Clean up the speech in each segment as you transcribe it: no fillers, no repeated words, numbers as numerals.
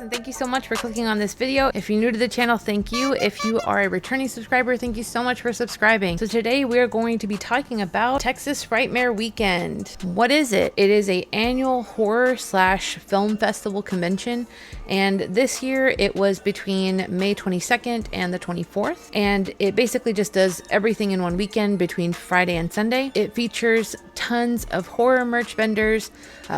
and thank you so much for clicking on this video. If you're new to the channel, thank you. If you are a returning subscriber, thank you so much for subscribing. So today we are going to be talking about Texas Frightmare weekend. What is it? It is an annual horror / film festival convention, and this year it was between May 22nd and the 24th, and it basically just does everything in one weekend between Friday and Sunday. It features tons of horror merch vendors,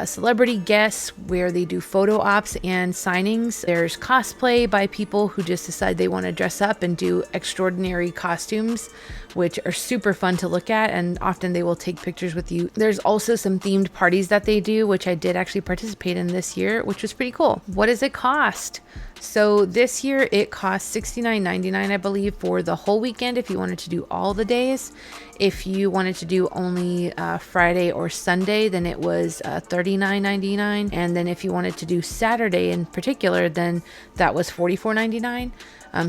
celebrity guests where they do photo ops and signings. There's cosplay by people who just decide they want to dress up and do extraordinary costumes, which are super fun to look at, and often they will take pictures with you. There's also some themed parties that they do, which I did actually participate in this year, which was pretty cool. What does it cost? So this year it cost $69.99, I believe, for the whole weekend if you wanted to do all the days. If you wanted to do only Friday or Sunday, then it was $39.99. And then if you wanted to do Saturday in particular, then that was $44.99.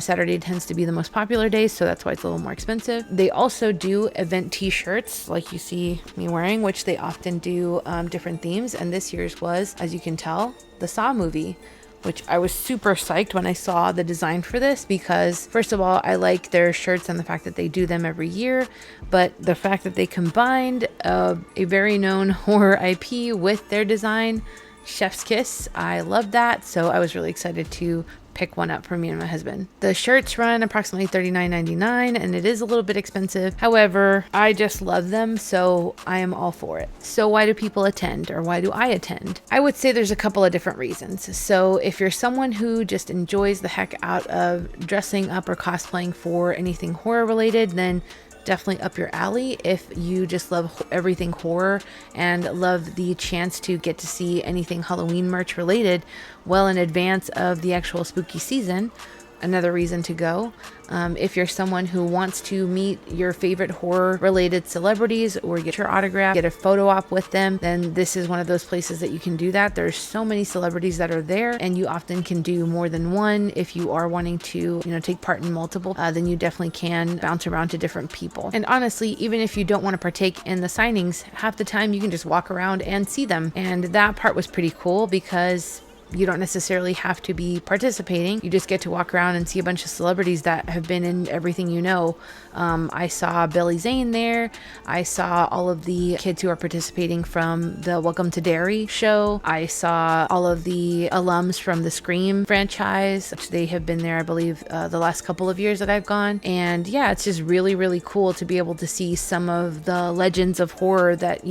Saturday tends to be the most popular day, so that's why it's a little more expensive. They also do event t-shirts like you see me wearing, which they often do different themes. And this year's was, as you can tell, the Saw movie, which I was super psyched when I saw the design for this, because first of all, I like their shirts and the fact that they do them every year, but the fact that they combined a very known horror IP with their design, chef's kiss. I love that, so I was really excited to pick one up for me and my husband. The shirts run approximately $39.99, and it is a little bit expensive. However, I just love them, so I am all for it. So why do people attend, or why do I attend? I would say there's a couple of different reasons. So if you're someone who just enjoys the heck out of dressing up or cosplaying for anything horror related, then definitely up your alley. If you just love everything horror and love the chance to get to see anything Halloween merch related well in advance of the actual spooky season, another reason to go. If you're someone who wants to meet your favorite horror related celebrities or get your autograph, get a photo op with them, then this is one of those places that you can do that. There's so many celebrities that are there, and you often can do more than one. If you are wanting to, take part in multiple, then you definitely can bounce around to different people. And honestly, even if you don't want to partake in the signings, half the time you can just walk around and see them. And that part was pretty cool because you don't necessarily have to be participating. You just get to walk around and see a bunch of celebrities that have been in everything you know. I saw Billy Zane there. I saw all of the kids who are participating from the Welcome to Derry show. I saw all of the alums from the Scream franchise, which they have been there, I believe, the last couple of years that I've gone. And yeah, it's just really, really cool to be able to see some of the legends of horror that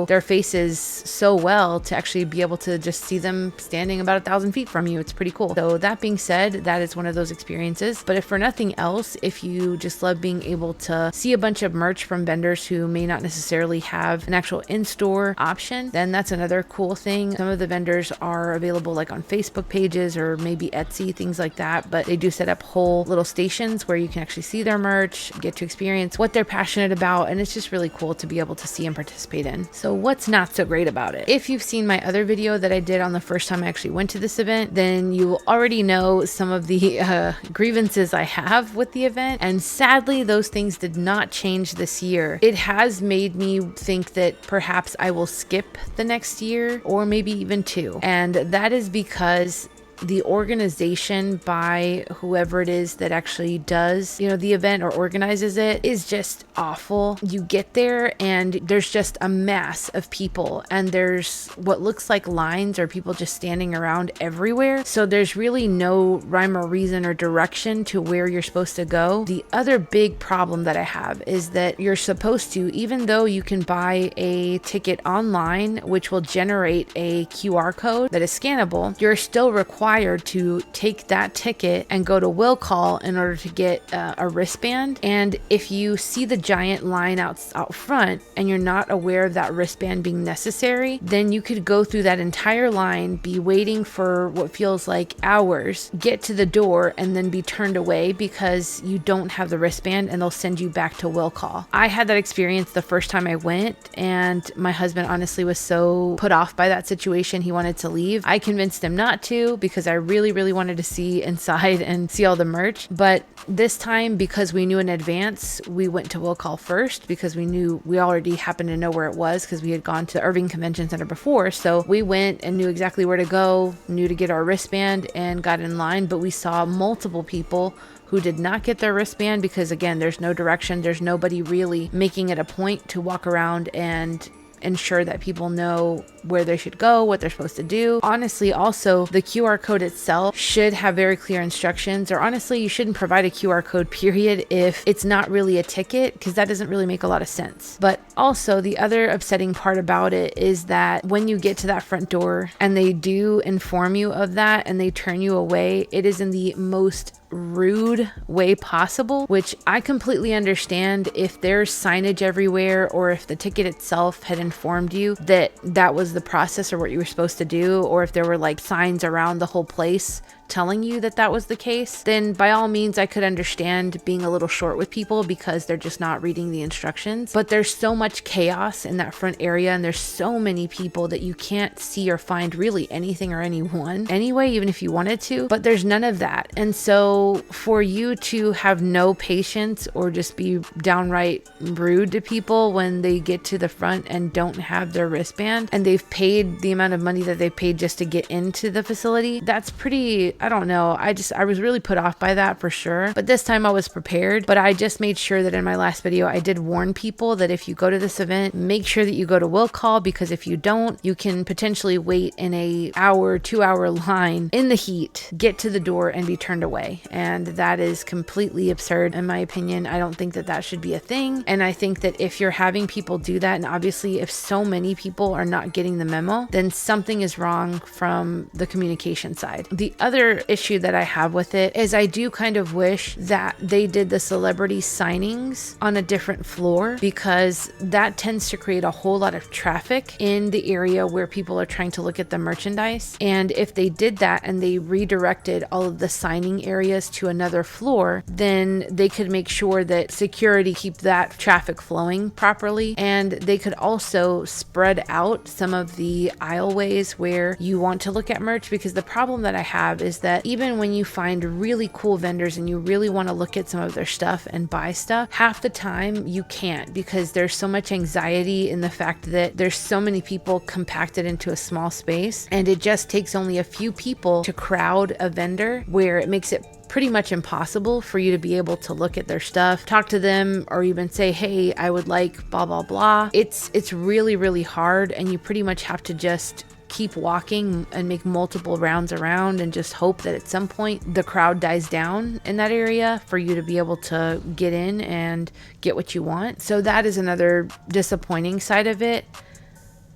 their faces so well, to actually be able to just see them standing about 1,000 feet from you. It's pretty cool. So that being said, that is one of those experiences. But if for nothing else, if you just love being able to see a bunch of merch from vendors who may not necessarily have an actual in-store option, then that's another cool thing. Some of the vendors are available like on Facebook pages or maybe Etsy, things like that, but they do set up whole little stations where you can actually see their merch, get to experience what they're passionate about, and it's just really cool to be able to see and participate in. So what's not so great about it? If you've seen my other video that I did on the first time I actually went to this event, then you will already know some of the grievances I have with the event, and sadly those things did not change this year. It has made me think that perhaps I will skip the next year, or maybe even two, and that is because the organization by whoever it is that actually does the event or organizes it is just awful. You get there and there's just a mass of people, and there's what looks like lines or people just standing around everywhere, so there's really no rhyme or reason or direction to where you're supposed to go. The other big problem that I have is that you're supposed to, even though you can buy a ticket online which will generate a QR code that is scannable, you're still required to take that ticket and go to will call in order to get a wristband. And if you see the giant line out front and you're not aware of that wristband being necessary, then you could go through that entire line, be waiting for what feels like hours, get to the door, and then be turned away because you don't have the wristband, and they'll send you back to will call. I had that experience the first time I went, and my husband honestly was so put off by that situation, he wanted to leave. I convinced him not to, because because I really wanted to see inside and see all the merch. But this time, because we knew in advance, we went to Will Call first because we already happened to know where it was because we had gone to the Irving Convention Center before. So we went and knew exactly where to go, knew to get our wristband, and got in line. But we saw multiple people who did not get their wristband because, again, there's no direction. There's nobody really making it a point to walk around and ensure that people know where they should go, what they're supposed to do. Honestly, also, the QR code itself should have very clear instructions, or honestly, you shouldn't provide a QR code period if it's not really a ticket, because that doesn't really make a lot of sense. But also, the other upsetting part about it is that when you get to that front door and they do inform you of that and they turn you away, it is in the most rude way possible, which I completely understand if there's signage everywhere or if the ticket itself had informed you that that was the process or what you were supposed to do, or if there were like signs around the whole place telling you that that was the case, then by all means I could understand being a little short with people because they're just not reading the instructions. But there's so much chaos in that front area and there's so many people that you can't see or find really anything or anyone anyway, even if you wanted to, but there's none of that. And so for you to have no patience or just be downright rude to people when they get to the front and don't have their wristband and they've paid the amount of money that they paid just to get into the facility, that's pretty, I don't know. I was really put off by that for sure. But this time I was prepared, but I just made sure that in my last video, I did warn people that if you go to this event, make sure that you go to Will Call, because if you don't, you can potentially wait in a hour, 2-hour line in the heat, get to the door and be turned away. And that is completely absurd in my opinion. I don't think that that should be a thing. And I think that if you're having people do that, and obviously if so many people are not getting the memo, then something is wrong from the communication side. The other issue that I have with it is I do kind of wish that they did the celebrity signings on a different floor, because that tends to create a whole lot of traffic in the area where people are trying to look at the merchandise. And if they did that and they redirected all of the signing areas to another floor, then they could make sure that security keep that traffic flowing properly. And they could also spread out some of the aisleways where you want to look at merch, because the problem that I have is that even when you find really cool vendors and you really want to look at some of their stuff and buy stuff, half the time you can't, because there's so much anxiety in the fact that there's so many people compacted into a small space, and it just takes only a few people to crowd a vendor, where it makes it pretty much impossible for you to be able to look at their stuff, talk to them, or even say, hey, I would like blah blah blah. It's really hard, and you pretty much have to just keep walking and make multiple rounds around and just hope that at some point the crowd dies down in that area for you to be able to get in and get what you want. So that is another disappointing side of it.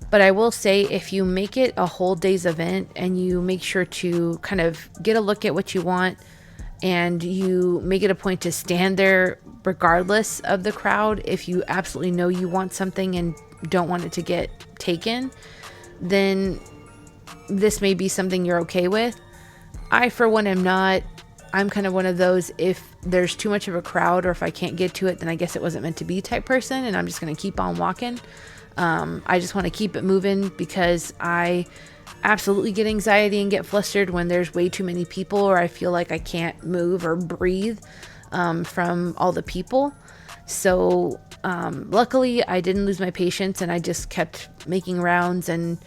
But I will say, if you make it a whole day's event and you make sure to kind of get a look at what you want, and you make it a point to stand there regardless of the crowd, if you absolutely know you want something and don't want it to get taken, then this may be something you're okay with. I, for one, am not. I'm kind of one of those, if there's too much of a crowd or if I can't get to it, then I guess it wasn't meant to be type person, and I'm just going to keep on walking. I just want to keep it moving, because I absolutely get anxiety and get flustered when there's way too many people, or I feel like I can't move or breathe from all the people. So luckily I didn't lose my patience, and I just kept making rounds and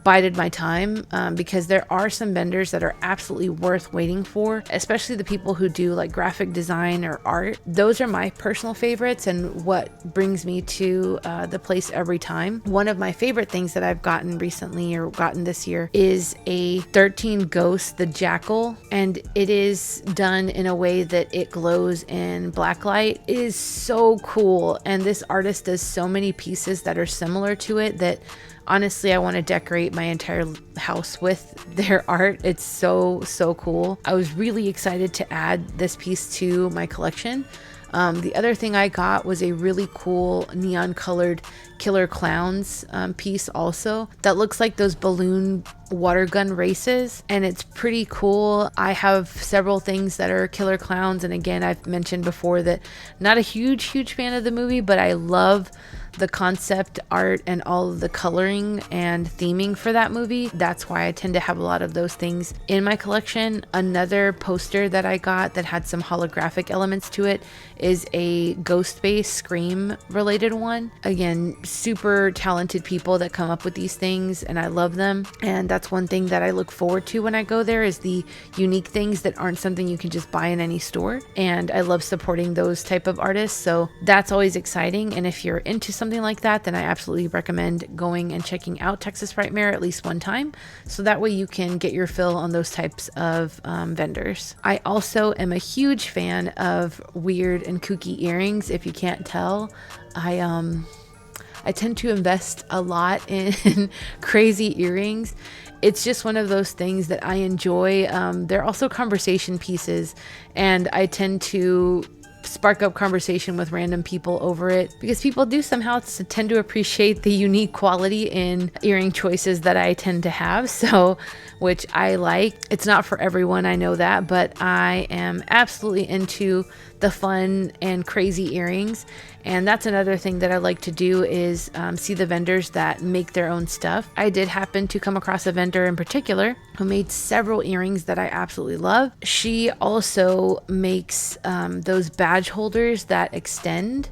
bided my time, because there are some vendors that are absolutely worth waiting for, especially the people who do like graphic design or art. Those are my personal favorites and what brings me to the place every time. One of my favorite things that I've gotten recently, or gotten this year, is a 13 Ghost, the Jackal, and it is done in a way that it glows in black light. It is so cool, and this artist does so many pieces that are similar to it that honestly, I want to decorate my entire house with their art. It's so cool. I was really excited to add this piece to my collection. The other thing I got was a really cool neon colored Killer Clowns piece also, that looks like those balloon water gun races, and it's pretty cool. I have several things that are Killer Clowns, and again, I've mentioned before that not a huge fan of the movie, but I love the concept art and all of the coloring and theming for that movie. That's why I tend to have a lot of those things in my collection. Another poster that I got that had some holographic elements to it is a Ghostface Scream related one. Again, super talented people that come up with these things, and I love them. And that's one thing that I look forward to when I go there, is the unique things that aren't something you can just buy in any store. And I love supporting those type of artists, so that's always exciting. And if you're into something like that, then I absolutely recommend going and checking out Texas Frightmare at least one time, so that way you can get your fill on those types of vendors. I also am a huge fan of weird and kooky earrings. If you can't tell, I tend to invest a lot in crazy earrings. It's just one of those things that I enjoy. They're also conversation pieces, and I tend to spark up conversation with random people over it, because people do somehow tend to appreciate the unique quality in earring choices that I tend to have, so which I like. It's not for everyone, I know that, but I am absolutely into the fun and crazy earrings. And that's another thing that I like to do, is see the vendors that make their own stuff. I did happen to come across a vendor in particular who made several earrings that I absolutely love. She also makes those badge holders that extend,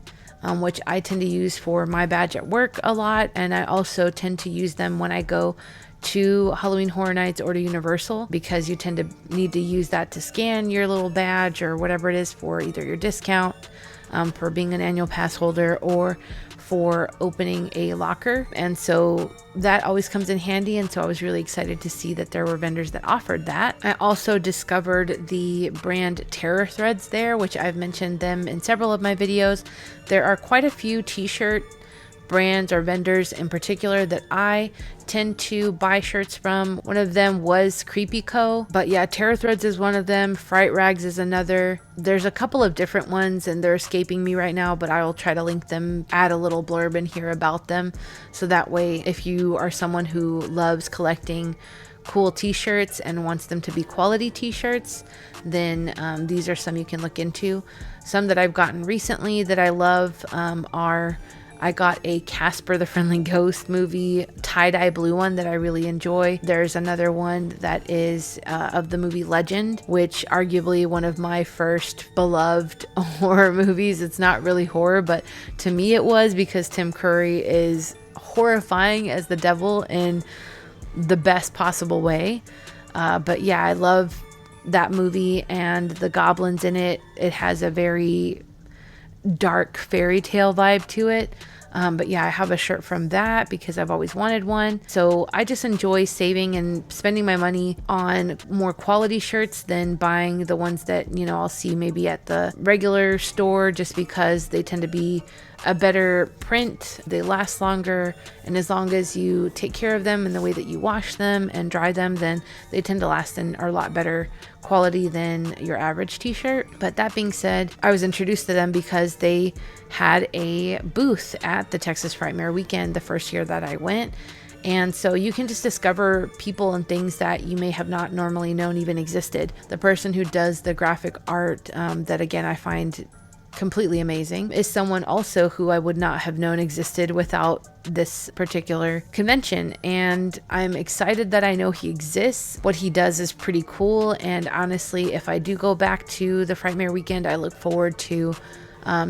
which I tend to use for my badge at work a lot. And I also tend to use them when I go to Halloween Horror Nights or to Universal, because you tend to need to use that to scan your little badge or whatever it is for either your discount, for being an annual pass holder, or for opening a locker. And so that always comes in handy, and so I was really excited to see that there were vendors that offered that. I also discovered the brand Terror Threads there, which I've mentioned them in several of my videos. There are quite a few t-shirt brands or vendors in particular that I tend to buy shirts from. One of them was Creepy Co, but yeah, Terror Threads is one of them. Fright Rags is another. There's a couple of different ones and they're escaping me right now, but I will try to link them, add a little blurb in here about them, so that way if you are someone who loves collecting cool t-shirts and wants them to be quality t-shirts, then these are some you can look into. Some that I've gotten recently that I love are, I got a Casper the Friendly Ghost movie tie-dye blue one that I really enjoy. There's another one that is of the movie Legend, which arguably one of my first beloved horror movies. It's not really horror, but to me it was, because Tim Curry is horrifying as the devil in the best possible way. But yeah, I love that movie and the goblins in it. It has a very dark fairy tale vibe to it. But yeah, I have a shirt from that because I've always wanted one. So I just enjoy saving and spending my money on more quality shirts than buying the ones that, you know, I'll see maybe at the regular store, just because they tend to be a better print, they last longer, and as long as you take care of them in the way that you wash them and dry them, then they tend to last and are a lot better quality than your average t-shirt. But that being said, I was introduced to them because they had a booth at the Texas Frightmare weekend the first year that I went. And so you can just discover people and things that you may have not normally known even existed. The person who does the graphic art, that again I find completely amazing, is someone also who I would not have known existed without this particular convention. And I'm excited that I know he exists. What he does is pretty cool. And honestly, if I do go back to the Frightmare weekend, I look forward to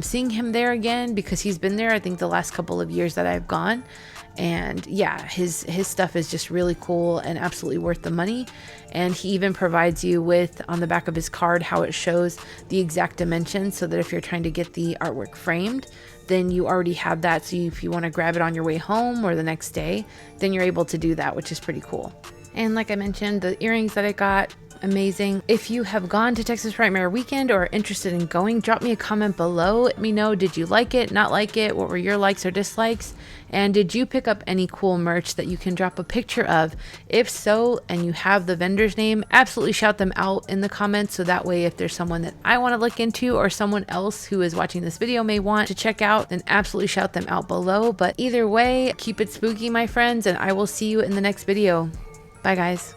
seeing him there again, because he's been there I think the last couple of years that I've gone. And yeah, his stuff is just really cool and absolutely worth the money. And he even provides you with, on the back of his card, how it shows the exact dimensions, so that if you're trying to get the artwork framed, then you already have that. So if you want to grab it on your way home or the next day, then you're able to do that, which is pretty cool. And like I mentioned, the earrings that I got, amazing. If you have gone to Texas Frightmare weekend or are interested in going, drop me a comment below. Let me know, did you like it, not like it? What were your likes or dislikes? And did you pick up any cool merch that you can drop a picture of? If so, and you have the vendor's name, absolutely shout them out in the comments, so that way if there's someone that I want to look into or someone else who is watching this video may want to check out, then absolutely shout them out below. But either way, keep it spooky, my friends, and I will see you in the next video. Bye guys.